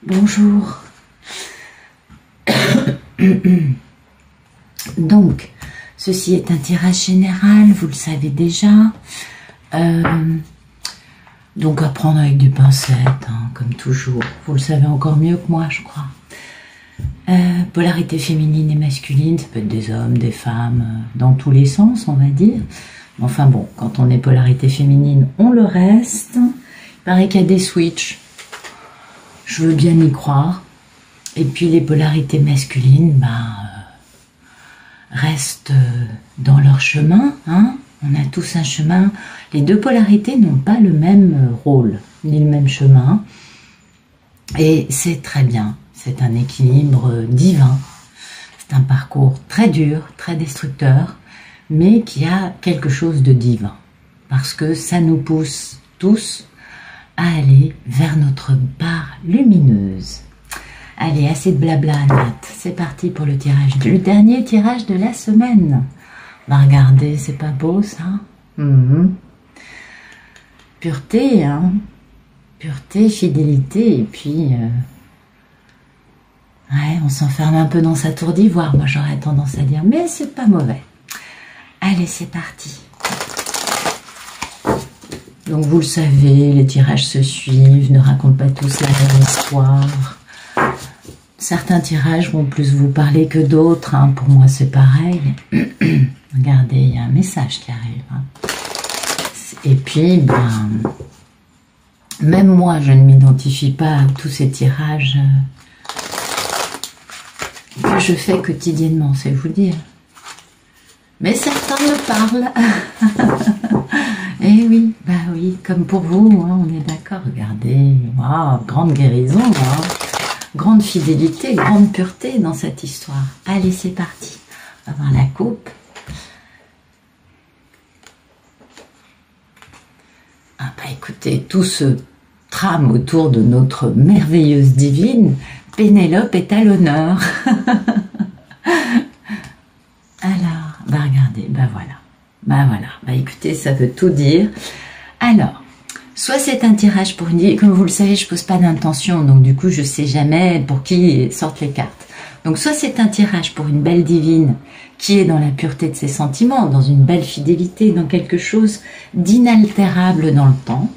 Bonjour. Donc, ceci est un tirage général, vous le savez déjà. Donc à prendre avec des pincettes, hein, comme toujours. Vous le savez encore mieux que moi, je crois. Polarité féminine et masculine, ça peut être des hommes, des femmes, dans tous les sens, on va dire. Enfin bon, quand on est polarité féminine, on le reste. Il paraît qu'il y a des switches. Je veux bien y croire. Et puis les polarités masculines, restent dans leur chemin. Hein. On a tous un chemin. Les deux polarités n'ont pas le même rôle, ni le même chemin. Et c'est très bien. C'est un équilibre divin. C'est un parcours très dur, très destructeur, mais qui a quelque chose de divin. Parce que ça nous pousse tous à aller vers notre part lumineuse. Allez, assez de blabla, Nat. C'est parti pour le tirage. Le dernier tirage de la semaine. Regardez, c'est pas beau ça? Pureté, hein. Pureté, fidélité, et puis... ouais, on s'enferme un peu dans sa tour d'ivoire. Moi, j'aurais tendance à dire, mais c'est pas mauvais. Allez, c'est parti. Donc, vous le savez, les tirages se suivent, ne racontent pas tous la même histoire. Certains tirages vont plus vous parler que d'autres. Hein. Pour moi, c'est pareil. Regardez, il y a un message qui arrive. Hein. Et puis, même moi, je ne m'identifie pas à tous ces tirages que je fais quotidiennement, c'est vous dire. Mais certains me parlent. Eh oui, oui, comme pour vous, hein, on est d'accord. Regardez, wow, grande guérison, hein. Grande fidélité, grande pureté dans cette histoire. Allez, c'est parti. On va voir la coupe. Écoutez, tout se trame autour de notre merveilleuse divine. Pénélope est à l'honneur. Alors, regardez, voilà. Écoutez, ça veut tout dire. Alors, soit c'est un tirage pour une... Comme vous le savez, je pose pas d'intention, donc du coup, je sais jamais pour qui sortent les cartes. Donc, soit c'est un tirage pour une belle divine qui est dans la pureté de ses sentiments, dans une belle fidélité, dans quelque chose d'inaltérable dans le temps.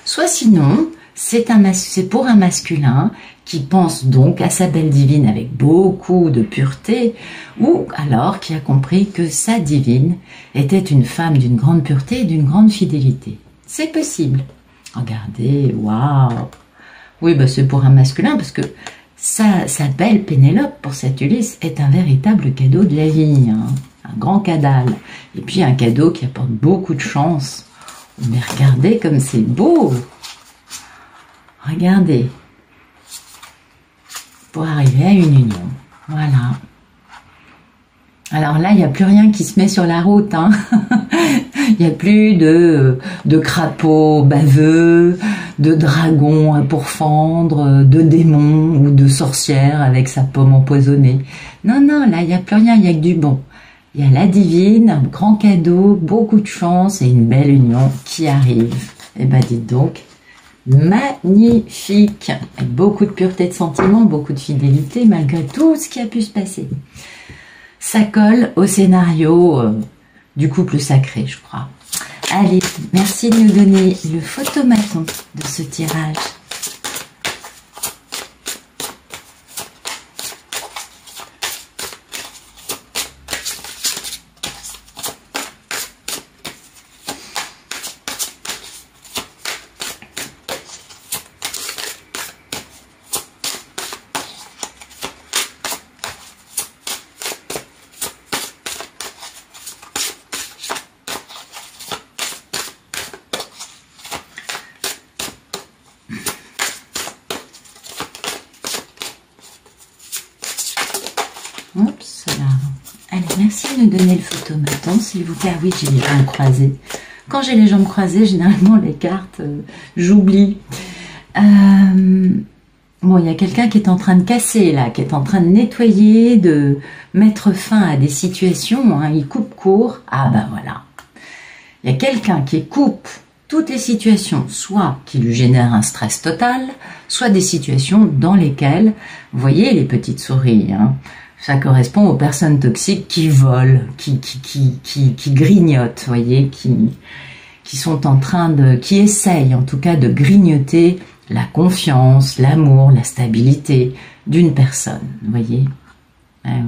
Soit sinon, c'est pour un masculin qui pense donc à sa belle divine avec beaucoup de pureté, ou alors qui a compris que sa divine était une femme d'une grande pureté et d'une grande fidélité. C'est possible. Regardez, waouh. Oui, c'est pour un masculin parce que sa belle Pénélope pour cette Ulysse est un véritable cadeau de la vie, hein. Un grand cadal. Et puis un cadeau qui apporte beaucoup de chance. Mais regardez comme c'est beau. Regardez. Pour arriver à une union. Voilà. Alors là, il n'y a plus rien qui se met sur la route. Hein. Il n'y a plus de crapauds baveux, de dragons à pourfendre, de démons ou de sorcières avec sa pomme empoisonnée. Non, là, il n'y a plus rien, il n'y a que du bon. Il y a la divine, un grand cadeau, beaucoup de chance et une belle union qui arrive. Eh ben, dites donc, magnifique, avec beaucoup de pureté de sentiments, beaucoup de fidélité, malgré tout ce qui a pu se passer. Ça colle au scénario du couple sacré, je crois. Allez, merci de nous donner le photomaton de ce tirage. Oups, là. Allez, merci de nous donner le photomaton, s'il vous plaît. Ah oui, j'ai les jambes croisées. Quand j'ai les jambes croisées, généralement, les cartes, j'oublie. Bon, il y a quelqu'un qui est en train de casser, là, qui est en train de nettoyer, de mettre fin à des situations. Hein, il coupe court. Ah, voilà. Il y a quelqu'un qui coupe toutes les situations, soit qui lui génèrent un stress total, soit des situations dans lesquelles, vous voyez les petites souris, hein, ça correspond aux personnes toxiques qui volent, qui grignotent, vous voyez, qui sont en train de, qui essayent en tout cas de grignoter la confiance, l'amour, la stabilité d'une personne, vous voyez.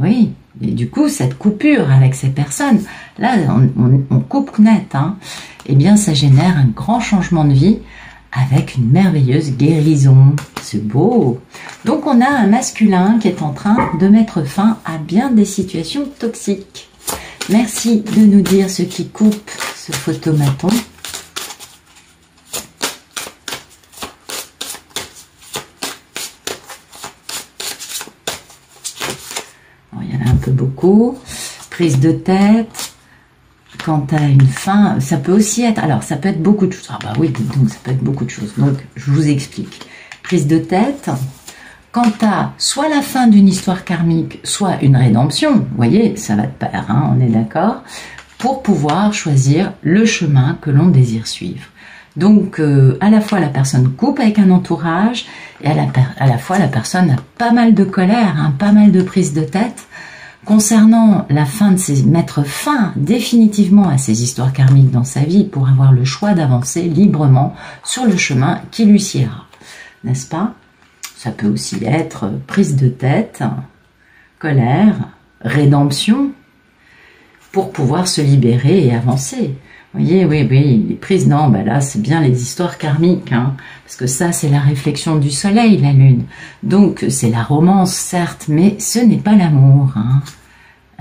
Oui, et du coup, cette coupure avec ces personnes, là, on coupe net, hein, eh bien, ça génère un grand changement de vie avec une merveilleuse guérison. C'est beau. Donc, on a un masculin qui est en train de mettre fin à bien des situations toxiques. Merci de nous dire ce qui coupe ce photomaton. Beaucoup, prise de tête, quand tu as une faim, ça peut aussi être, alors ça peut être beaucoup de choses, ah bah oui, donc ça peut être beaucoup de choses, donc je vous explique. Prise de tête, quand tu as soit la fin d'une histoire karmique, soit une rédemption, vous voyez, ça va de pair, hein, on est d'accord, pour pouvoir choisir le chemin que l'on désire suivre. Donc, à la fois la personne coupe avec un entourage, et à la fois la personne a pas mal de colère, hein, pas mal de prise de tête, concernant la fin de mettre fin définitivement à ces histoires karmiques dans sa vie pour avoir le choix d'avancer librement sur le chemin qui lui siera. N'est-ce pas? Ça peut aussi être prise de tête, colère, rédemption, pour pouvoir se libérer et avancer. Vous voyez, oui, les prises, non, ben là, c'est bien les histoires karmiques, hein, parce que ça, c'est la réflexion du soleil, la lune. Donc, c'est la romance, certes, mais ce n'est pas l'amour, hein.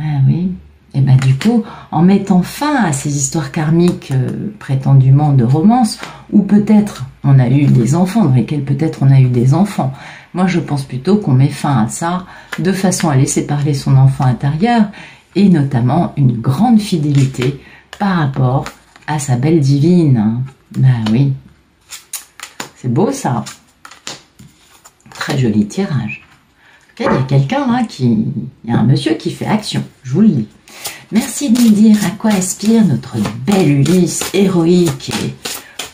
Ah oui, et ben du coup, en mettant fin à ces histoires karmiques prétendument de romance, ou peut-être on a eu des enfants, dans lesquels peut-être on a eu des enfants. Moi, je pense plutôt qu'on met fin à ça de façon à laisser parler son enfant intérieur, et notamment une grande fidélité par rapport à sa belle divine. Hein. Ben oui, c'est beau ça. Très joli tirage. En tout cas, il y a quelqu'un là il y a un monsieur qui fait action, je vous le dis. Merci de nous dire à quoi aspire notre belle Ulysse, héroïque et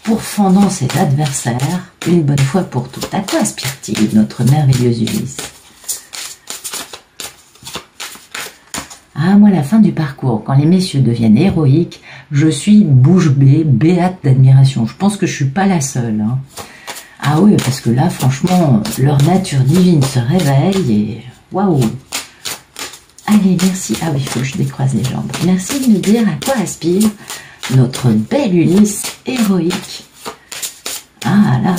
pourfendant ses adversaires, une bonne fois pour toutes. À quoi aspire-t-il, notre merveilleuse Ulysse? Ah, moi, la fin du parcours, quand les messieurs deviennent héroïques, je suis bouche bée, béate d'admiration. Je pense que je suis pas la seule. Hein. Ah oui, parce que là, franchement, leur nature divine se réveille et waouh. Allez, merci. Ah oui, il faut que je décroise les jambes. Merci de nous dire à quoi aspire notre belle Ulysse héroïque. Ah là,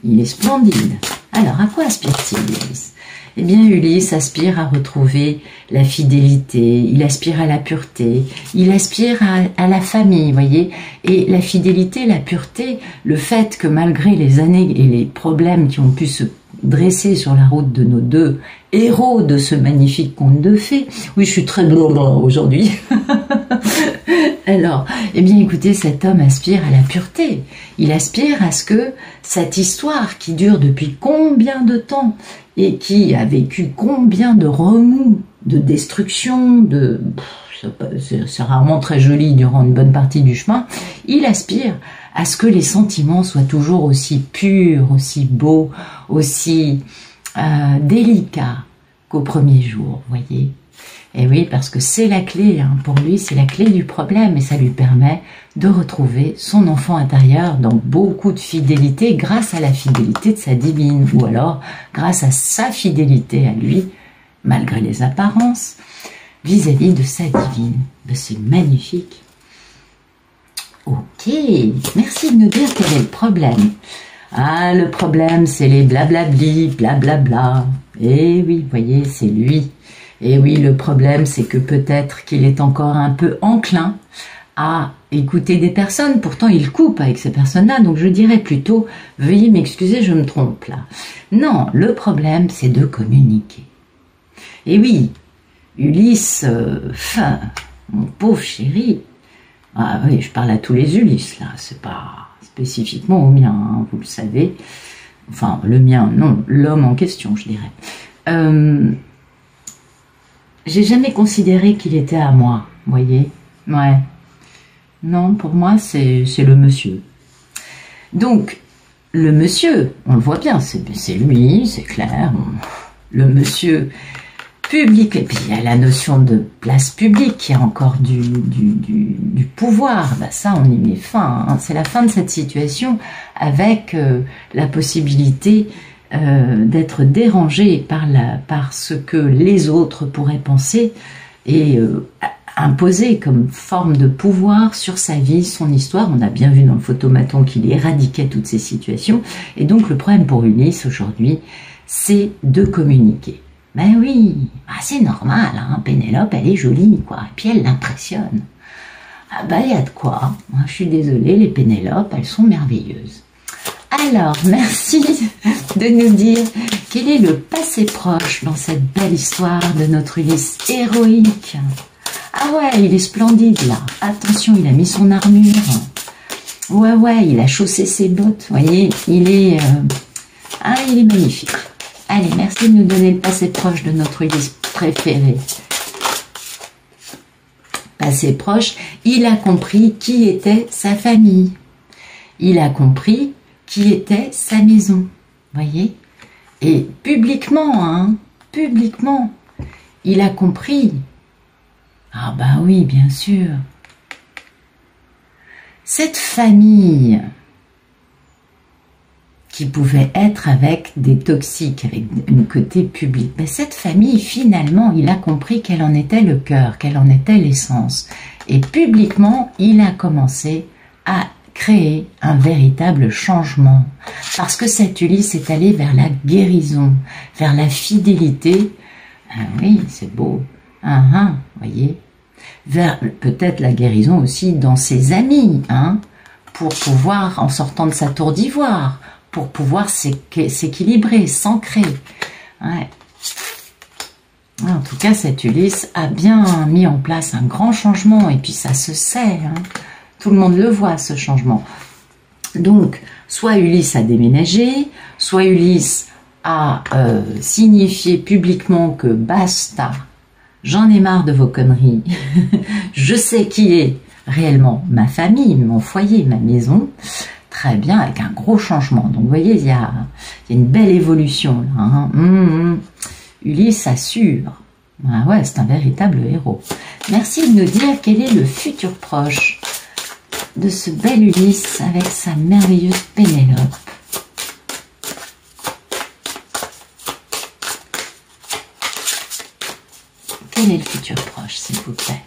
il est splendide. Alors, à quoi aspire-t-il, Ulysse? Eh bien, Ulysse aspire à retrouver la fidélité, il aspire à la pureté, il aspire à la famille, voyez. Et la fidélité, la pureté, le fait que malgré les années et les problèmes qui ont pu se dresser sur la route de nos deux héros de ce magnifique conte de fées, oui, je suis très blablabla aujourd'hui. Alors, eh bien, écoutez, cet homme aspire à la pureté. Il aspire à ce que cette histoire qui dure depuis combien de temps et qui a vécu combien de remous, de destruction, c'est rarement très joli durant une bonne partie du chemin, il aspire à ce que les sentiments soient toujours aussi purs, aussi beaux, aussi délicats qu'au premier jour, voyez. Et oui, parce que c'est la clé, hein, pour lui, c'est la clé du problème et ça lui permet de retrouver son enfant intérieur dans beaucoup de fidélité grâce à la fidélité de sa divine ou alors grâce à sa fidélité à lui, malgré les apparences, vis-à-vis de sa divine. C'est magnifique. Ok, merci de nous dire quel est le problème. Ah, le problème, c'est les blablabli, blablabla. Eh oui, vous voyez, c'est lui. Et oui, le problème, c'est que peut-être qu'il est encore un peu enclin à écouter des personnes. Pourtant, il coupe avec ces personnes-là. Donc, je dirais plutôt, veuillez m'excuser, je me trompe là. Non, le problème, c'est de communiquer. Et oui, Ulysse, mon pauvre chéri. Ah oui, je parle à tous les Ulysses là. C'est pas spécifiquement au mien, hein, vous le savez. Enfin, le mien, non, l'homme en question, je dirais. J'ai jamais considéré qu'il était à moi, voyez. Ouais. Non, pour moi, c'est le monsieur. Donc, le monsieur, on le voit bien, c'est lui, c'est clair. Le monsieur public, et puis il y a la notion de place publique, il y a encore du pouvoir. Ben ça, on y met fin. Hein. C'est la fin de cette situation avec la possibilité d'être dérangé par ce que les autres pourraient penser et imposer comme forme de pouvoir sur sa vie, son histoire. On a bien vu dans le photomaton qu'il éradiquait toutes ces situations. Et donc le problème pour Ulysse aujourd'hui, c'est de communiquer. Ben oui, c'est normal, hein, Pénélope, elle est jolie, quoi. Et puis elle l'impressionne. Ah ben il y a de quoi. Moi, je suis désolée, les Pénélopes, elles sont merveilleuses. Alors, merci de nous dire quel est le passé proche dans cette belle histoire de notre Ulysse héroïque. Ah ouais, il est splendide là. Attention, il a mis son armure. Ouais, il a chaussé ses bottes. Vous voyez, il est magnifique. Allez, merci de nous donner le passé proche de notre Ulysse préféré. Passé proche, il a compris qui était sa famille. Il a compris qui était sa maison. Voyez? Et publiquement, hein, publiquement, il a compris. Ah bah oui, bien sûr. Cette famille qui pouvait être avec des toxiques, avec un côté public. Mais cette famille, finalement, il a compris quel en était le cœur, quelle en était l'essence. Et publiquement, il a commencé à créer un véritable changement. Parce que cet Ulysse est allé vers la guérison, vers la fidélité. Ah oui, c'est beau. Voyez. Vers peut-être la guérison aussi dans ses amis, hein, pour pouvoir, en sortant de sa tour d'ivoire, pour pouvoir s'équilibrer, s'ancrer. Ouais. En tout cas, cet Ulysse a bien mis en place un grand changement, et puis ça se sait, hein. Tout le monde le voit, ce changement. Donc, soit Ulysse a déménagé, soit Ulysse a signifié publiquement que basta, j'en ai marre de vos conneries, je sais qui est réellement ma famille, mon foyer, ma maison. Très bien, avec un gros changement. Donc, vous voyez, il y a une belle évolution là. Hein. Ulysse assure. Ah ouais, c'est un véritable héros. Merci de nous dire quel est le futur proche de ce bel Ulysse avec sa merveilleuse Pénélope. Quel est le futur proche, s'il vous plaît?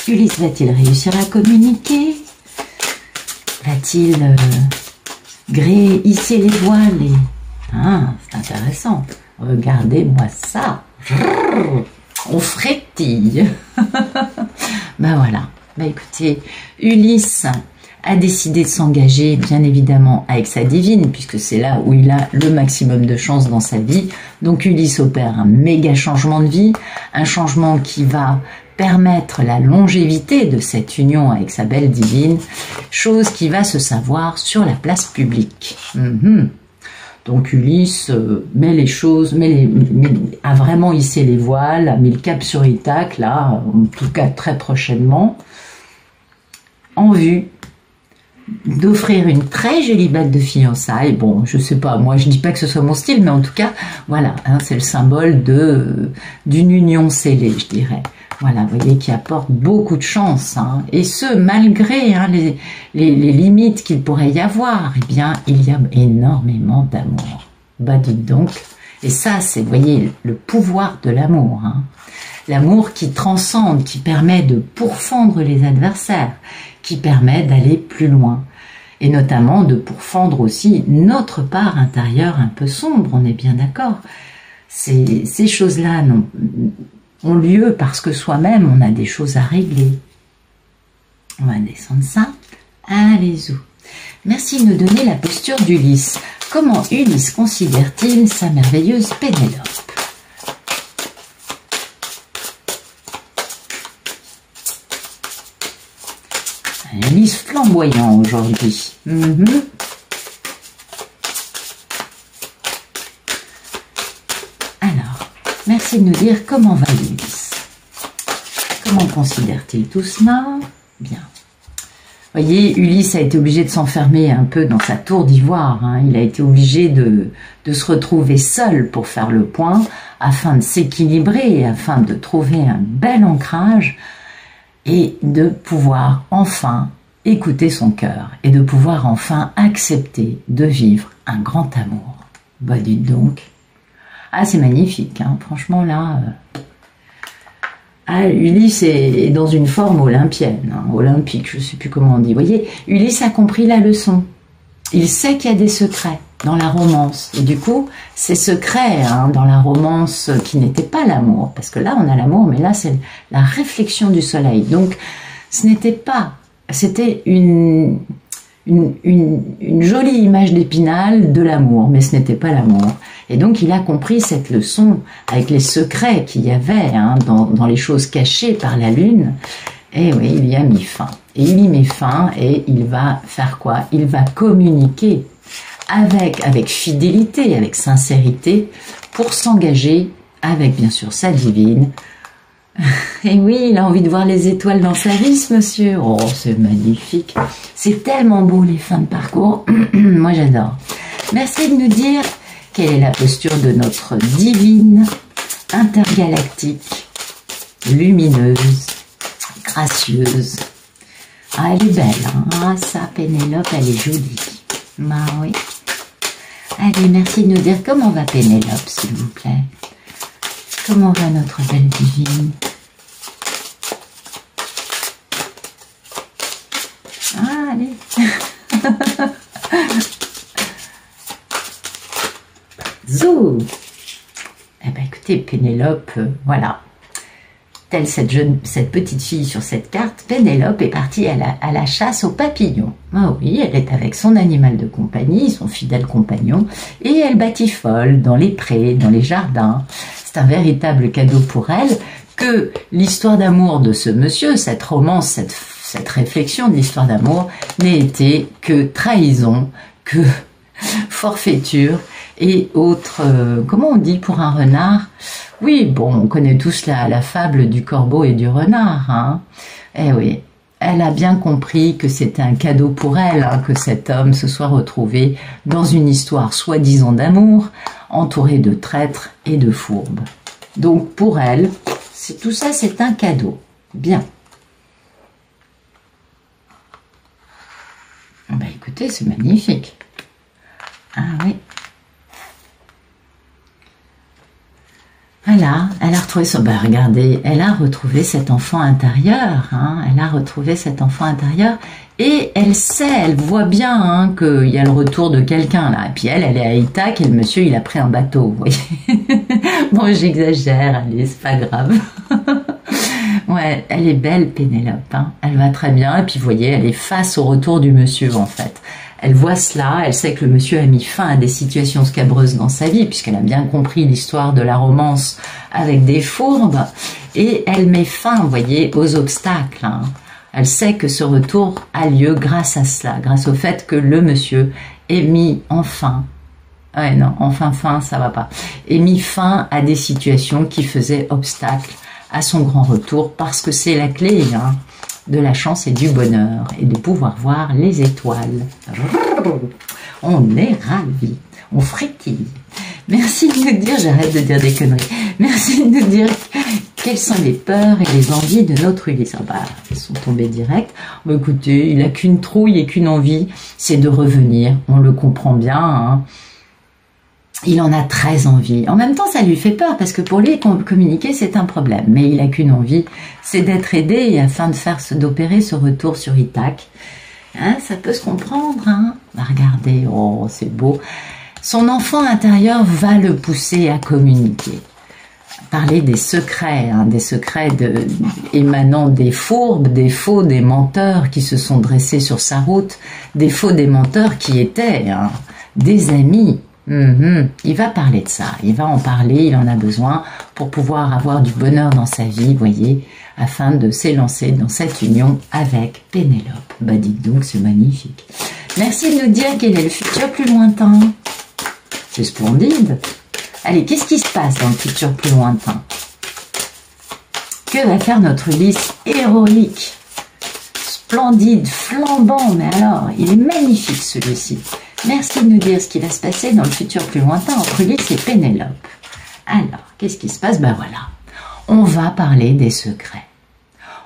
Ulysse va-t-il réussir à communiquer? Va-t-il hisser les voiles c'est intéressant. Regardez-moi ça. On frétille. Ben voilà. Ben écoutez, Ulysse a décidé de s'engager, bien évidemment, avec sa divine, puisque c'est là où il a le maximum de chance dans sa vie. Donc Ulysse opère un méga changement de vie, un changement qui va permettre la longévité de cette union avec sa belle divine, chose qui va se savoir sur la place publique. Donc Ulysse met les choses, a vraiment hissé les voiles, a mis le cap sur Ithaque, là, en tout cas très prochainement, en vue d'offrir une très jolie bague de fiançailles. Bon, je sais pas, moi je dis pas que ce soit mon style, mais en tout cas, voilà, hein, c'est le symbole d'une union scellée, je dirais. Voilà, vous voyez, qui apporte beaucoup de chance, hein, et ce, malgré les limites qu'il pourrait y avoir, eh bien, il y a énormément d'amour. Bah, dites donc. Et ça, c'est, vous voyez, le pouvoir de l'amour, hein. L'amour qui transcende, qui permet de pourfendre les adversaires, qui permet d'aller plus loin. Et notamment de pourfendre aussi notre part intérieure un peu sombre, on est bien d'accord. Ces choses-là ont lieu parce que soi-même, on a des choses à régler. On va descendre ça. Allez-y. Merci de nous donner la posture d'Ulysse. Comment Ulysse considère-t-il sa merveilleuse Pénélope? Un Ulysse flamboyant aujourd'hui. merci de nous dire comment va Ulysse. Comment considère-t-il tout cela? Bien. Vous voyez, Ulysse a été obligé de s'enfermer un peu dans sa tour d'ivoire. Hein. Il a été obligé de se retrouver seul pour faire le point, afin de s'équilibrer, afin de trouver un bel ancrage et de pouvoir enfin écouter son cœur et de pouvoir enfin accepter de vivre un grand amour. Bah dites donc. Ah, c'est magnifique, hein. Franchement là... Ah, Ulysse est dans une forme olympienne, hein, olympique, je ne sais plus comment on dit. Vous voyez, Ulysse a compris la leçon. Il sait qu'il y a des secrets dans la romance. Et du coup, ces secrets hein, dans la romance qui n'étaient pas l'amour, parce que là on a l'amour, mais là c'est la réflexion du soleil. Donc ce n'était pas, c'était une jolie image d'Épinal de l'amour, mais ce n'était pas l'amour. Et donc il a compris cette leçon avec les secrets qu'il y avait hein, dans les choses cachées par la lune. Et oui, il y a mis fin. Et il y met fin et il va faire quoi? Il va communiquer avec fidélité, avec sincérité, pour s'engager avec bien sûr sa divine. Et oui, il a envie de voir les étoiles dans sa vie, ce monsieur. Oh, c'est magnifique. C'est tellement beau, les fins de parcours. Moi, j'adore. Merci de nous dire quelle est la posture de notre divine, intergalactique, lumineuse, gracieuse. Ah, elle est belle, hein. Ah, ça, Pénélope, elle est jolie. Bah oui. Allez, merci de nous dire comment va Pénélope, s'il vous plaît. Comment va notre belle divine? Ah, allez. Zou. Eh ben, écoutez, Pénélope, voilà. Telle cette petite fille sur cette carte, Pénélope est partie à la chasse aux papillons. Ah oui, elle est avec son animal de compagnie, son fidèle compagnon, et elle batifole dans les prés, dans les jardins. C'est un véritable cadeau pour elle que l'histoire d'amour de ce monsieur, cette romance, cette réflexion de l'histoire d'amour n'ait été que trahison, que forfaiture et autre, comment on dit pour un renard? Oui, bon, on connaît tous la fable du corbeau et du renard, hein. Eh oui, elle a bien compris que c'était un cadeau pour elle, hein, que cet homme se soit retrouvé dans une histoire soi-disant d'amour, entouré de traîtres et de fourbes. Donc pour elle, tout ça c'est un cadeau. Bien. Ben écoutez, c'est magnifique. Ah oui. Voilà, elle a retrouvé son... Ben regardez, elle a retrouvé cet enfant intérieur, hein, elle a retrouvé cet enfant intérieur et elle sait, elle voit bien hein, qu'il y a le retour de quelqu'un là. Et puis elle est à Ithaque et le monsieur il a pris un bateau, vous voyez. Bon, j'exagère, allez, c'est pas grave. Ouais, elle est belle Pénélope, hein, elle va très bien et puis vous voyez, elle est face au retour du monsieur en fait. Elle voit cela, elle sait que le monsieur a mis fin à des situations scabreuses dans sa vie, puisqu'elle a bien compris l'histoire de la romance avec des fourbes, et elle met fin, vous voyez, aux obstacles. Hein. Elle sait que ce retour a lieu grâce à cela, grâce au fait que le monsieur ait mis enfin, ouais non, enfin, ça va pas, ait mis fin à des situations qui faisaient obstacle à son grand retour, parce que c'est la clé, hein, de la chance et du bonheur et de pouvoir voir les étoiles. On est ravis, on frétille. Merci de nous dire, j'arrête de dire des conneries, merci de nous dire quelles sont les peurs et les envies de notre Ulysse. Ah bah, elles sont tombées direct. Bah, écoutez, il n'a qu'une trouille et qu'une envie, c'est de revenir, on le comprend bien, hein. Il en a très envie. En même temps, ça lui fait peur parce que pour lui, communiquer, c'est un problème. Mais il n'a qu'une envie, c'est d'être aidé afin d'opérer ce retour sur Ithaque. Hein, ça peut se comprendre. Hein. Bah, regardez, oh, c'est beau. Son enfant intérieur va le pousser à communiquer. Parler des secrets, hein, des secrets émanant des fourbes, des faux, des menteurs qui se sont dressés sur sa route, des faux, des menteurs qui étaient hein, des amis. Il va parler de ça, il va en parler, il en a besoin pour pouvoir avoir du bonheur dans sa vie, vous voyez, afin de s'élancer dans cette union avec Pénélope. Bah dites donc, c'est magnifique. Merci de nous dire quel est le futur plus lointain. C'est splendide. Allez, qu'est-ce qui se passe dans le futur plus lointain? Que va faire notre Ulysse héroïque, splendide, flambant, mais alors, il est magnifique celui-ci. Merci de nous dire ce qui va se passer dans le futur plus lointain entre Ulysse et Pénélope. Alors, qu'est-ce qui se passe? Ben voilà, on va parler des secrets.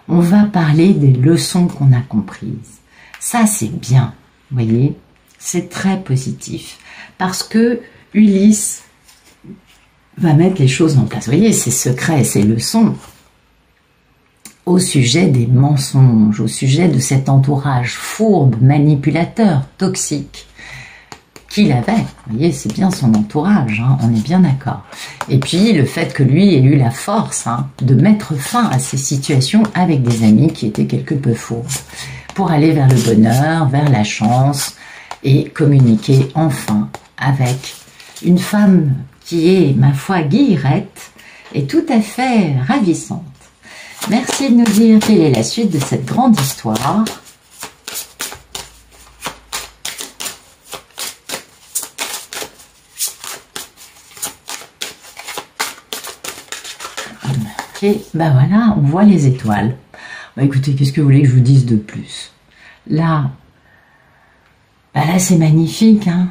On va parler des leçons qu'on a comprises. Ça, c'est bien, vous voyez, c'est très positif. Parce que Ulysse va mettre les choses en place. Vous voyez, ces secrets, ces leçons au sujet des mensonges, au sujet de cet entourage fourbe, manipulateur, toxique qu'il avait. Vous voyez, c'est bien son entourage, hein, on est bien d'accord. Et puis, le fait que lui ait eu la force de mettre fin à ces situations avec des amis qui étaient quelque peu fourbes, pour aller vers le bonheur, vers la chance, et communiquer enfin avec une femme qui est, ma foi, guillerette et tout à fait ravissante. Merci de nous dire quelle est la suite de cette grande histoire. Ok, ben voilà, on voit les étoiles. Bah écoutez, qu'est-ce que vous voulez que je vous dise de plus? Là, ben là c'est magnifique, hein.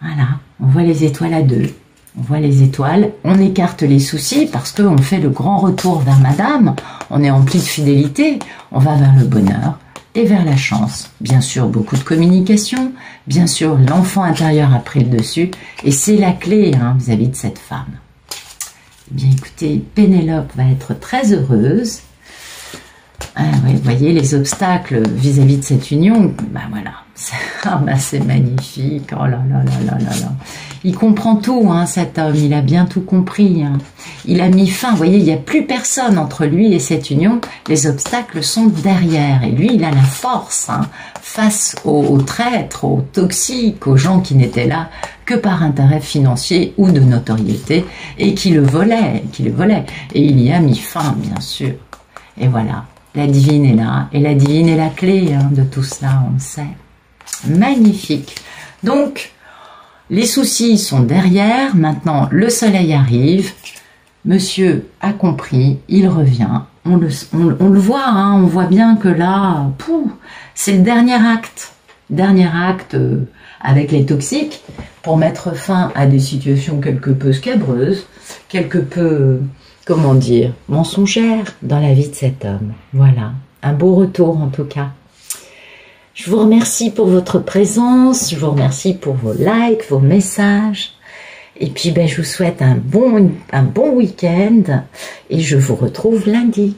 Voilà, on voit les étoiles à deux. On voit les étoiles, on écarte les soucis parce qu'on fait le grand retour vers madame, on est empli de fidélité, on va vers le bonheur et vers la chance. Bien sûr, beaucoup de communication, bien sûr, l'enfant intérieur a pris le dessus et c'est la clé vis-à-vis de cette femme. Eh bien écoutez, Pénélope va être très heureuse. Ouais, vous voyez les obstacles vis-à-vis de cette union, ben voilà, c'est magnifique, oh là là là là là là. Il comprend tout, cet homme, il a bien tout compris. Il a mis fin, vous voyez, il n'y a plus personne entre lui et cette union, les obstacles sont derrière. Et lui, il a la force face aux traîtres, aux toxiques, aux gens qui n'étaient là que par intérêt financier ou de notoriété et qui le volaient. Et il y a mis fin, bien sûr. Et voilà, la divine est là, et la divine est la clé de tout cela, on le sait. Magnifique. Donc, les soucis sont derrière, maintenant le soleil arrive, monsieur a compris, il revient, on le voit, on voit bien que là, c'est le dernier acte avec les toxiques pour mettre fin à des situations quelque peu scabreuses, quelque peu, comment dire, mensongères dans la vie de cet homme. Voilà, un beau retour en tout cas. Je vous remercie pour votre présence, je vous remercie pour vos likes, vos messages. Et puis je vous souhaite un bon week-end et je vous retrouve lundi.